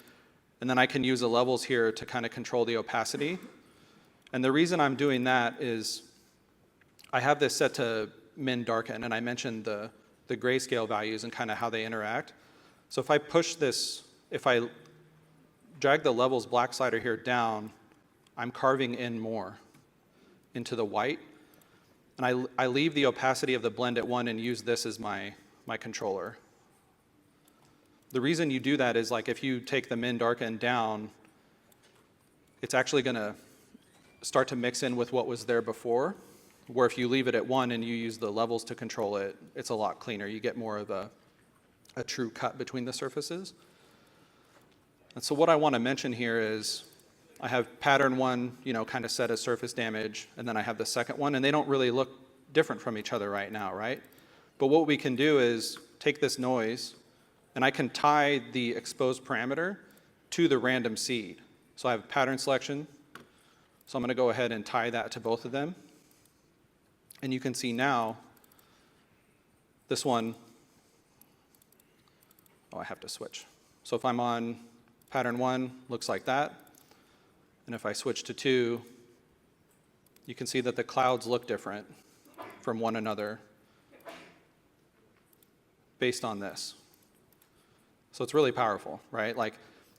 And then I can use the levels here to kind of control the opacity. And the reason I'm doing that is I have this set to min darken, and I mentioned the grayscale values and kind of how they interact. So if I push this, if I drag the levels black slider here down, I'm carving in more into the white. And I leave the opacity of the blend at 1 and use this as my controller. The reason you do that is like if you take the min darken down, it's actually going to start to mix in with what was there before, where if you leave it at 1 and you use the levels to control it, it's a lot cleaner. You get more of a true cut between the surfaces. And so what I want to mention here is I have pattern 1, kind of set as surface damage, and then I have the second one, and they don't really look different from each other right now, right? But what we can do is take this noise, and I can tie the exposed parameter to the random seed. So I have pattern selection. So I'm going to go ahead and tie that to both of them. And you can see now, this one, I have to switch. So if I'm on pattern 1, looks like that. And if I switch to 2, you can see that the clouds look different from one another based on this. So it's really powerful, right? Like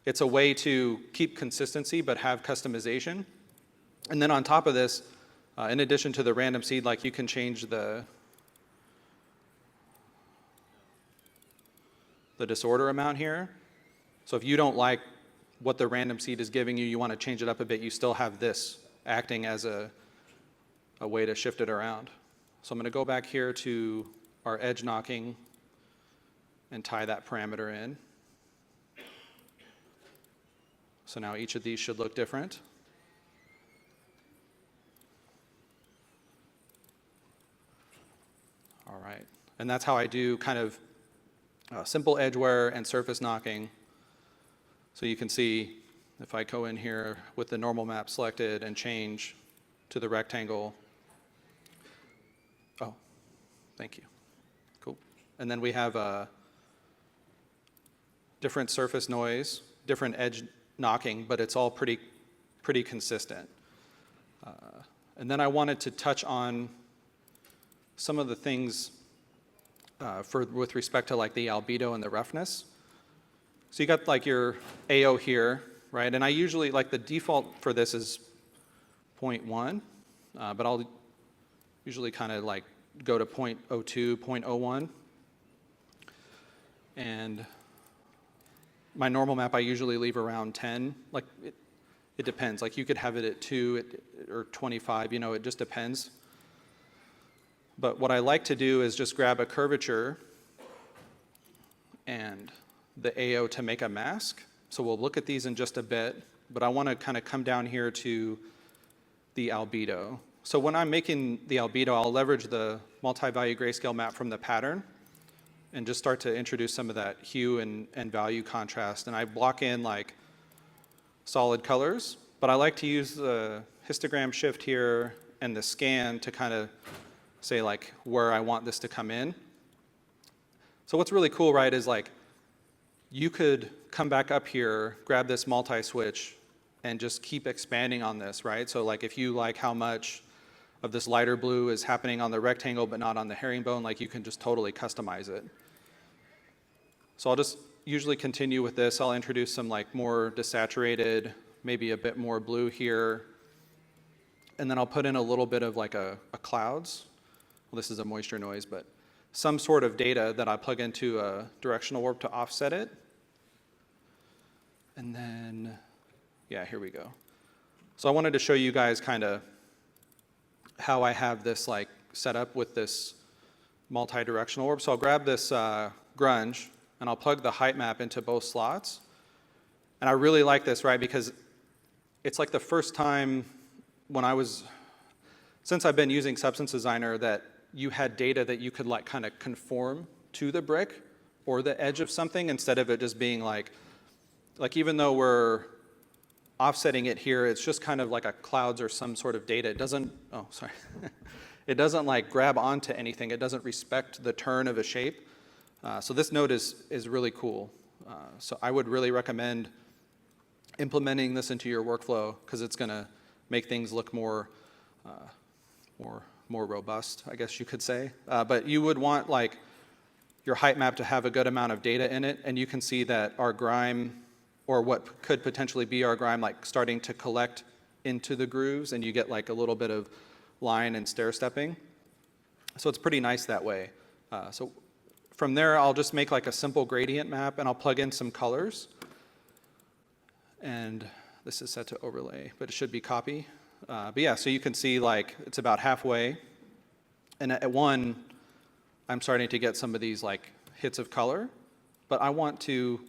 it's a way to keep consistency but have customization. And then on top of this, in addition to the random seed, like you can change the disorder amount here. So if you don't like what the random seed is giving you, you want to change it up a bit, you still have this acting as a way to shift it around. So I'm going to go back here to our edge knocking and tie that parameter in. So now each of these should look different. All right. And that's how I do kind of simple edge wear and surface knocking. So you can see if I go in here with the normal map selected and change to the rectangle. Oh, thank you. Cool. And then we have different surface noise, different edge knocking, but it's all pretty consistent. And then I wanted to touch on some of the things with respect to like the albedo and the roughness. So you got like your AO here, right? And I usually, like the default for this is 0.1, but I'll usually kind of like go to 0.02, 0.01. And my normal map I usually leave around 10. Like it depends. Like you could have it at 2 or 25, you know, it just depends. But what I like to do is just grab a curvature and the AO to make a mask. So we'll look at these in just a bit, but I want to kind of come down here to the albedo. So when I'm making the albedo, I'll leverage the multi-value grayscale map from the pattern and just start to introduce some of that hue and value contrast. And I block in like solid colors, but I like to use the histogram shift here and the scan to kind of say like where I want this to come in. So what's really cool, right, is like you could come back up here, grab this multi-switch, and just keep expanding on this, right? So like if you like how much of this lighter blue is happening on the rectangle but not on the herringbone, like you can just totally customize it. So I'll just usually continue with this. I'll introduce some like more desaturated, maybe a bit more blue here. And then I'll put in a little bit of like a clouds. Well, this is a moisture noise, but some sort of data that I plug into a directional warp to offset it. And then, yeah, here we go. So I wanted to show you guys kind of how I have this like set up with this multi-directional warp. So I'll grab this grunge and I'll plug the height map into both slots. And I really like this, right, because it's like the first time since I've been using Substance Designer, that you had data that you could like kind of conform to the brick or the edge of something instead of it just being like even though we're offsetting it here, it's just kind of like a clouds or some sort of data. It doesn't, oh, sorry. It doesn't like grab onto anything. It doesn't respect the turn of a shape. So this node is really cool. So I would really recommend implementing this into your workflow because it's going to make things look more robust, I guess you could say. But you would want like your height map to have a good amount of data in it, and you can see that our grime, or what could potentially be our grime, like starting to collect into the grooves, and you get like a little bit of line and stair stepping. So it's pretty nice that way. So from there, I'll just make like a simple gradient map, and I'll plug in some colors. And this is set to overlay, but it should be copy. But yeah, so you can see like it's about halfway. And at 1, I'm starting to get some of these like hits of color, but I want to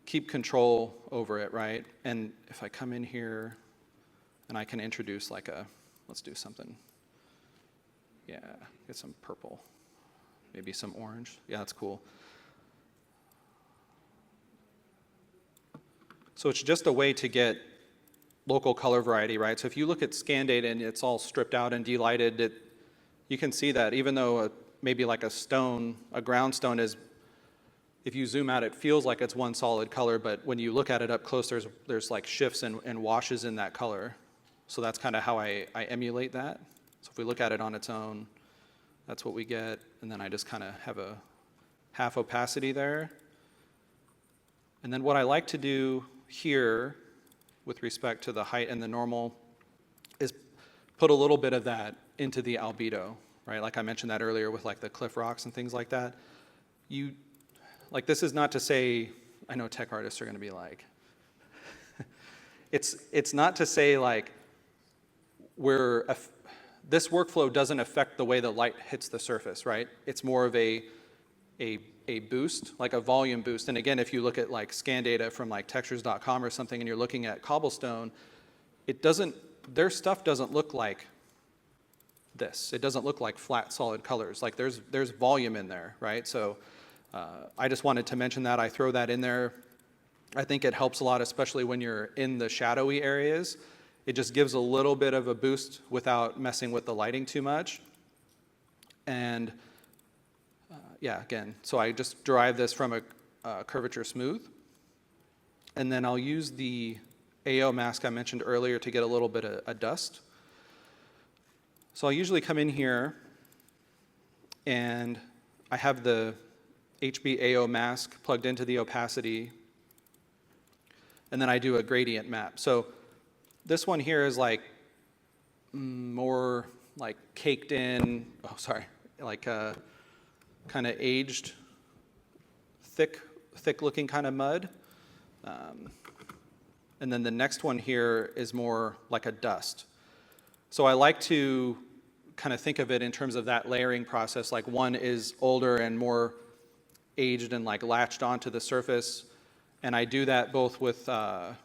keep control over it, right? And if I come in here and I can introduce like let's do something. Yeah, get some purple, maybe some orange. Yeah, that's cool. So it's just a way to get local color variety, right? So if you look at scan data and it's all stripped out and delighted, you can see that even though maybe like a ground stone is, if you zoom out, it feels like it's one solid color, but when you look at it up close, there's like shifts and washes in that color. So that's kind of how I emulate that. So if we look at it on its own, that's what we get. And then I just kind of have a half opacity there. And then what I like to do here with respect to the height and the normal is put a little bit of that into the albedo, right? Like I mentioned that earlier with like the cliff rocks and things like that. Like this is not to say, I know tech artists are going to be like, it's not to say like this workflow doesn't affect the way the light hits the surface, right? It's more of a boost, like a volume boost. And again, if you look at like scan data from like textures.com or something and you're looking at cobblestone, their stuff doesn't look like this. It doesn't look like flat solid colors. Like there's volume in there, right? So I just wanted to mention that. I throw that in there. I think it helps a lot, especially when you're in the shadowy areas. It just gives a little bit of a boost without messing with the lighting too much. And yeah, again, so I just derive this from a curvature smooth. And then I'll use the AO mask I mentioned earlier to get a little bit of dust. So I'll usually come in here and I have the HB AO mask plugged into the opacity, and then I do a gradient map. So this one here is like more like caked in, like kind of aged, thick looking kind of mud. And then the next one here is more like a dust. So I like to kind of think of it in terms of that layering process, like one is older and more aged and like latched onto the surface. And I do that both with the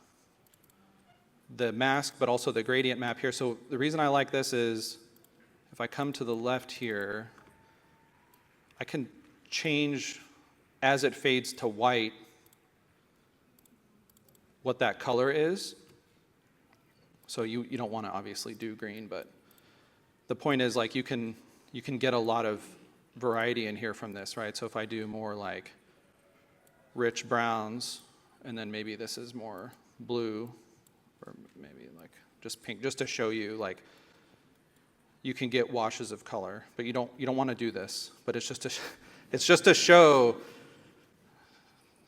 mask, but also the gradient map here. So the reason I like this is if I come to the left here, I can change as it fades to white what that color is. So you don't want to obviously do green, but the point is like you can get a lot of variety in here from this, right? So if I do more like rich browns, and then maybe this is more blue, or maybe like just pink, just to show you like you can get washes of color, but you don't want to do this. But it's just to show.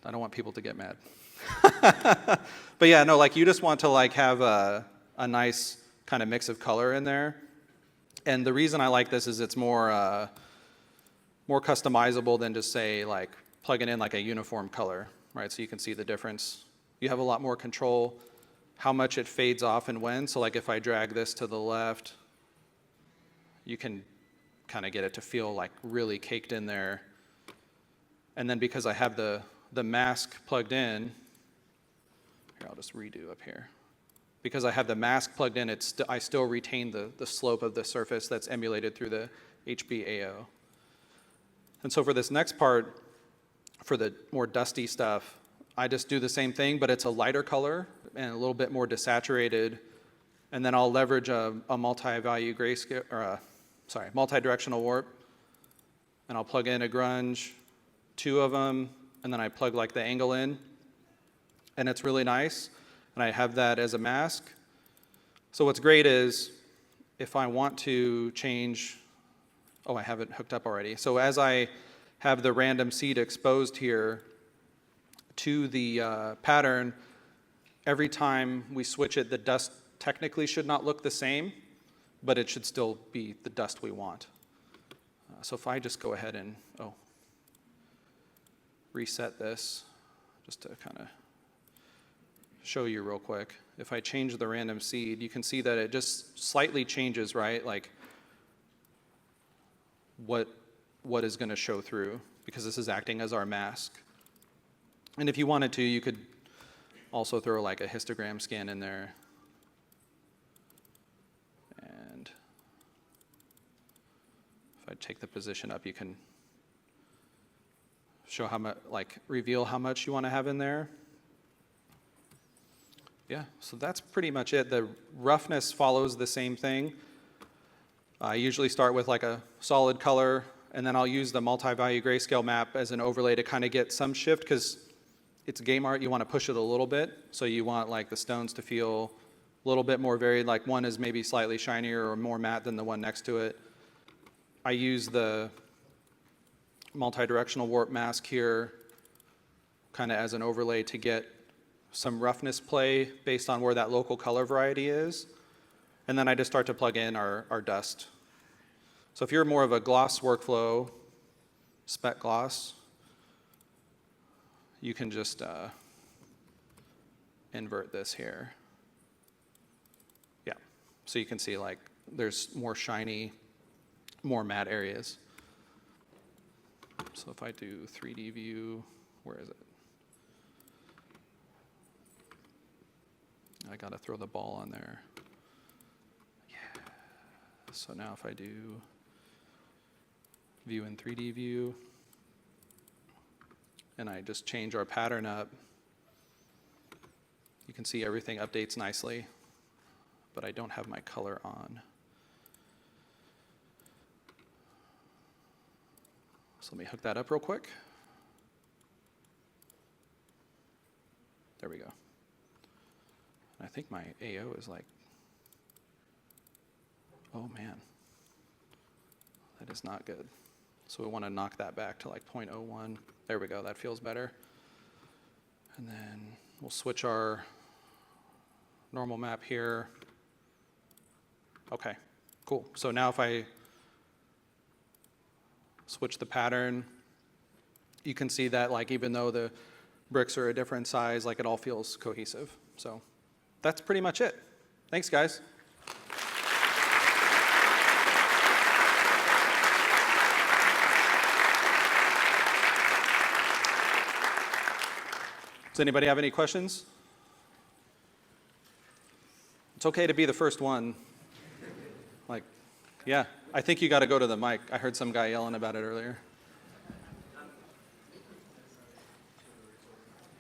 I don't want people to get mad. But yeah, no, like you just want to like have a nice kind of mix of color in there. And the reason I like this is it's more customizable than just say like plugging in like a uniform color, right? So you can see the difference. You have a lot more control how much it fades off and when. So like if I drag this to the left, you can kind of get it to feel like really caked in there. And then because I have the mask plugged in, here I'll just redo up here. Because I have the mask plugged in, I still retain the slope of the surface that's emulated through the HBAO. And so for this next part, for the more dusty stuff, I just do the same thing, but it's a lighter color and a little bit more desaturated. And then I'll leverage a multi-value grayscale, or multi-directional warp. And I'll plug in a grunge, 2 of them, and then I plug like the angle in. And it's really nice. And I have that as a mask. So what's great is if I want to change, I have it hooked up already. So as I have the random seed exposed here to the pattern, every time we switch it, the dust technically should not look the same, but it should still be the dust we want. So if I just go ahead and reset this, just to kind of show you real quick. If I change the random seed, you can see that it just slightly changes, right? Like what is going to show through, because this is acting as our mask. And if you wanted to, you could also throw like a histogram scan in there. And if I take the position up, you can show how much, like reveal how much you want to have in there. Yeah, so that's pretty much it. The roughness follows the same thing. I usually start with like a solid color, and then I'll use the multi-value grayscale map as an overlay to kind of get some shift, because it's game art, you want to push it a little bit. So you want like the stones to feel a little bit more varied, like one is maybe slightly shinier or more matte than the one next to it. I use the multi-directional warp mask here kind of as an overlay to get some roughness play based on where that local color variety is. And then I just start to plug in our dust. So if you're more of a gloss workflow, spec gloss, you can just invert this here. Yeah, so you can see like there's more shiny, more matte areas. So if I do 3D view, where is it? I gotta throw the ball on there. Yeah. So now if I do view in 3D view, and I just change our pattern up, you can see everything updates nicely, but I don't have my color on. So let me hook that up real quick. There we go. I think my AO is like, oh man, that is not good. So we want to knock that back to like 0.01. There we go, that feels better. And then we'll switch our normal map here. Okay, cool. So now if I switch the pattern, you can see that like even though the bricks are a different size, like it all feels cohesive. So that's pretty much it. Thanks, guys. Does anybody have any questions? It's okay to be the first one. Like, yeah, I think you got to go to the mic. I heard some guy yelling about it earlier.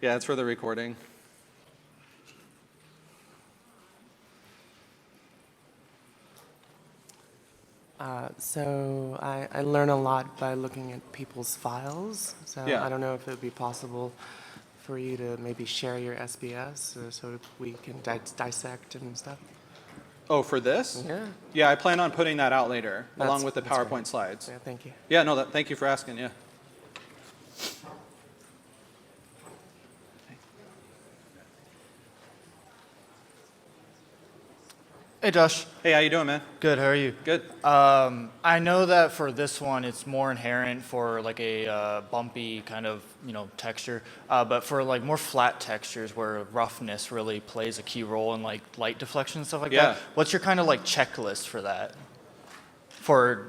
Yeah, it's for the recording. So I learn a lot by looking at people's files. So Yeah. I don't know if it would be possible for you to maybe share your SBS so we can dissect and stuff. Oh, for this? Yeah. Yeah, I plan on putting that out later, along with the that's PowerPoint great. slides. Yeah, thank you. Yeah, no, thank you for asking, yeah. Hey Josh, Hey, how you doing, man? good. How are you? Good. I know that for this one, it's more inherent for like a bumpy kind of texture, but for like more flat textures where roughness really plays a key role in like light deflection and stuff like Yeah. that. What's your kind of like checklist for that? For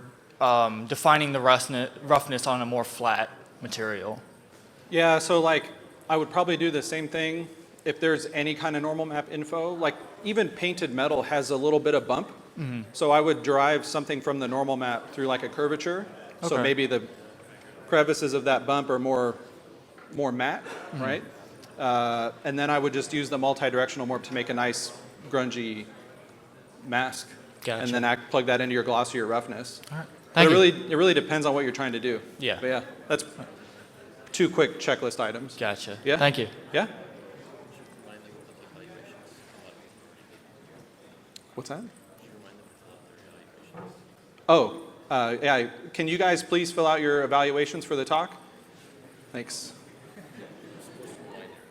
defining the roughness on a more flat material. Yeah, so like, I would probably do the same thing if there's any kind of normal map info. Like, even painted metal has a little bit of bump. Mm-hmm. So I would drive something from the normal map through like a curvature. So Okay. maybe the crevices of that bump are more matte, mm-hmm. right? And then I would just use the multi-directional morph to make a nice grungy mask. Gotcha. And then plug that into your glossy or roughness. All right. But Thank you. it really depends on what you're trying to do. Yeah. But yeah, that's 2 quick checklist items. Gotcha. Yeah. Thank you. Yeah? What's that? Oh, yeah. Can you guys please fill out your evaluations for the talk? Thanks.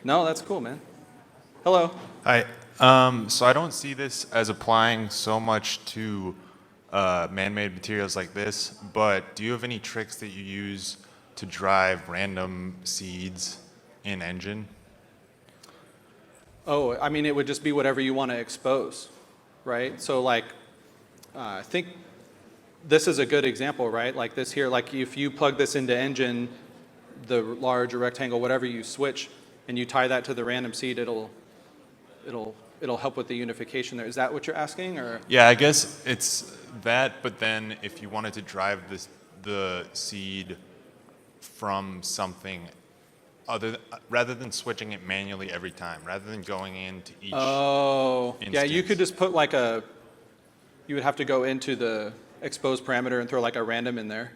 No, that's cool, man. Hello. Hi. So I don't see this as applying so much to man-made materials like this, but do you have any tricks that you use to drive random seeds in engine? Oh, I mean, it would just be whatever you want to expose, right? So like, I think this is a good example, right? Like this here, like if you plug this into engine, the large or rectangle, whatever you switch, and you tie that to the random seed, it'll help with the unification there. Is that what you're asking, or? Yeah, I guess it's that, but then if you wanted to drive the seed from something rather than switching it manually every time, rather than going into each Yeah, you instance. could just put like you would have to go into the expose parameter and throw like a random in there.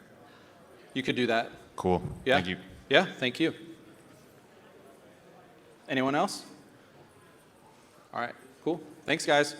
You could do that. Cool. Yeah. Thank you. Yeah, thank you. Anyone else? All right, cool. Thanks, guys.